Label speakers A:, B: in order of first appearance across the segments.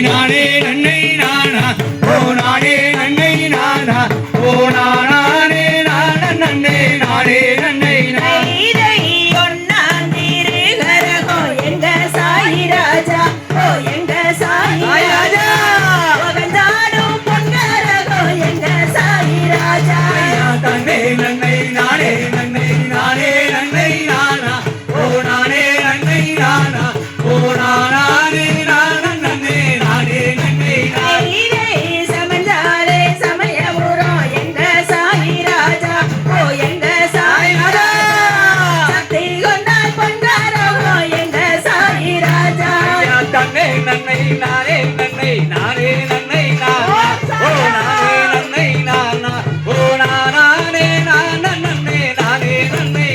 A: நானே நன்னை நானா ஓ நானே நன்னை நானா ஓ நானே நான நன்னை நானே நன்னை நன்னை நானே நன்னை நானே நன்னை நானா ஓ நானே நன்னை நானா ஓ நானே நான நன்னை நானே நன்னை
B: சமஞ்சாலே சமயபுரம் எங்க சாயி ராஜா ஓ எங்க சாயி ராஜா சக்தி கொண்டால் பொன்காரோ எங்க சாயி ராஜா
A: தன்னை நன்னை நானே நன்னை நானே நன்னை நானா ஓ நானே நன்னை நானா ஓ நானே நான நன்னை நானே நன்னை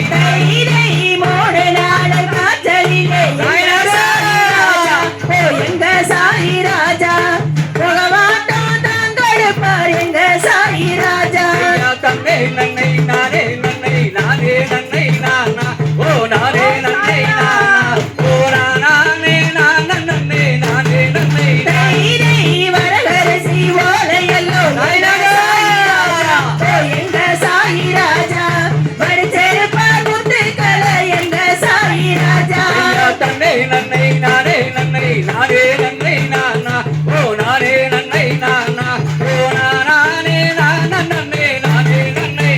B: மூணு நாள் காற்றலிலே எங்க சாயி ராஜா பகவாட்டம் தான் கொடுப்பார் எங்க சாயி ராஜா
A: தன்னை நன்னை நானே நன்னை நானே நன்னை நானா ஓ நானே நன்னை நானா ஓ நானே நான நன்னை நானே நன்னை
B: வரகரசி ஓலையல்லோ எங்க சாயி ராஜா படிச்சிருப்பா முத்துக்களை எங்க சாயி ராஜா
A: தன்னை நன்னை நானே நன்னை நானே நன்னை நானா ஓ நானே நன்னை நானா ஓ நானே நான நன்னை நானே நன்னை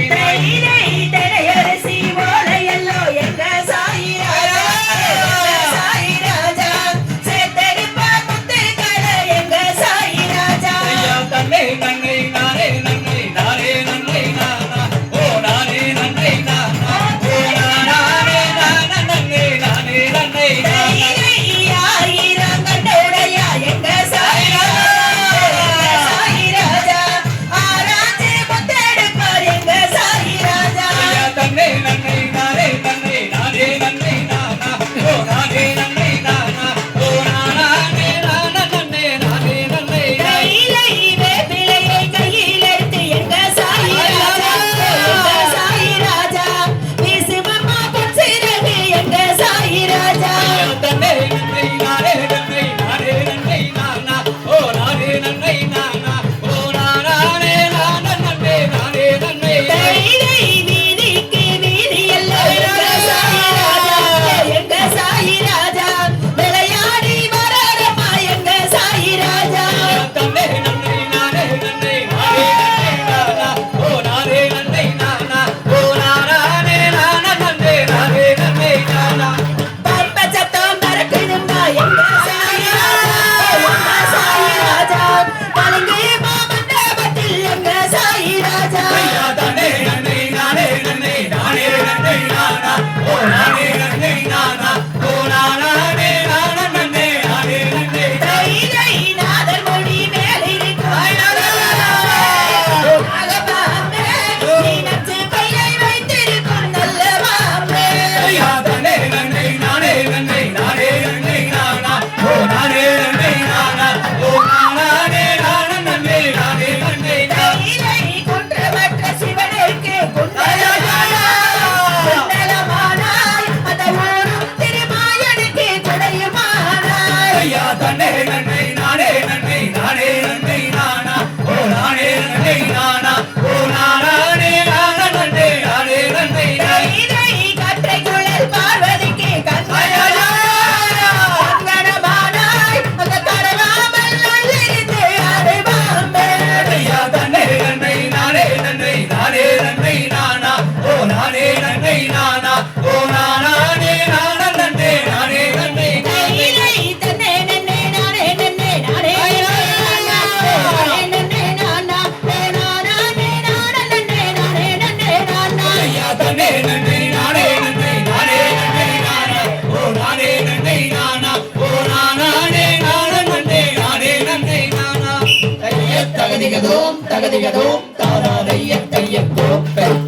B: தெரையரசி ஓலையல்லோ எங்க சாயி ராஜா சாயி ராஜா சேர்த்தெடுப்பா முத்துக்களை எங்க சாயி ராஜா
A: தன்னை நன்னை நானே நன்னை நானே நன்னை நானா ஓ நானே நன்னை நானா ஓ நானே நான நன்னை நானே நன்னை
B: ஆயிரம் கண்ணுடையா எங்க சாயி ராஜா ஆராய்ச்சி முத்தெடுப்பார் எங்க சாயி ராஜா
A: தன்னை நன்னை நானே நன்னை நானே நன்னை நானா ஓ நானே நன்னை நானா ஓ நானே நான நன்னை நானே நன்னை
B: வேப்பிலையை கையில் எடுத்து எங்க சாயி ராஜா எங்க சாயி ராஜா வீசுமம்மா பொன்சிறகு எங்க சாயி ராஜா
A: தன்னை நன்னை நானே நன்னை நானே நன்னை நானா ஓ நானே நன்னை நானா ஓ நானே நான நன்னை நானே நன்னை
B: வீதிக்கு வீதி எல்லாம் எங்க சாயி ராஜா எங்க சாயி ராஜா விளையாடி வராரம்மா எங்க சாயி ராஜா
A: தன்னை நன்னை நானே நன்னை நானே நன்னை நானா ஓ நானே நன்னை நானா ஓ நானே நான நன்னை நானே நன்னை நானா
B: பம்ப சத்தம் பறக்குதும்மா எங்க சாயி ராஜா எங்க சாயி ராஜா பழங்கு மாமண்டபத்தில் எங்க சாயி ராஜா
A: தன்னை நன்னை நானே நன்னை நானே நன்னை நானா ஓ நானே நன்னை நானா ஓ நானே நான நன்னை நானே நன்னை
B: நாதர் மொழி மேலிருக்கும் நீ நச்சு பையை வைத்திருக்கும் நல்ல மாமே
A: தன்னை நன்னை நானே நன்னை நானே நன்னை நானா ஓ நானே நன்னை நானா ஓ நானே நான நன்னை நானே நன்னை
B: குற்றமற்ற சிவனுக்கு குண்டலமானாய் அத ஊரும் திருமாயனுக்கு குடையுமானாய்
A: தன்னை நன்னை நானே நன்னை நானே நன்னை நானா ஓ நானே நன்னை நானா ஓ நானே நான நன்னை நானே நன்னை
B: கற்றை குழல் பார்வதிக்கு கங்கணமானாய் அந்த கடலாமல் உள்ளிருந்து அருவாமே
A: தன்னை நன்னை நானே நன்னை நானே நன்னை நானா ஓ நானே நன்னை நானா ஓ நானே நான நன்னை நானே நன்னை
B: தன்னை நன்னே நானே நன்னே நானே நன்னே நானா நானே நான நன்னே நானே நன்னே நானா
A: தன்னை நன்னை நானே நன்னை நானே நன்னை நானா ஓ நானே நன்னை நானா ஓ நானே நான நன்னை நானே நன்னை நானா
C: தகதிகதோம் தாராரைய கையத்தோம்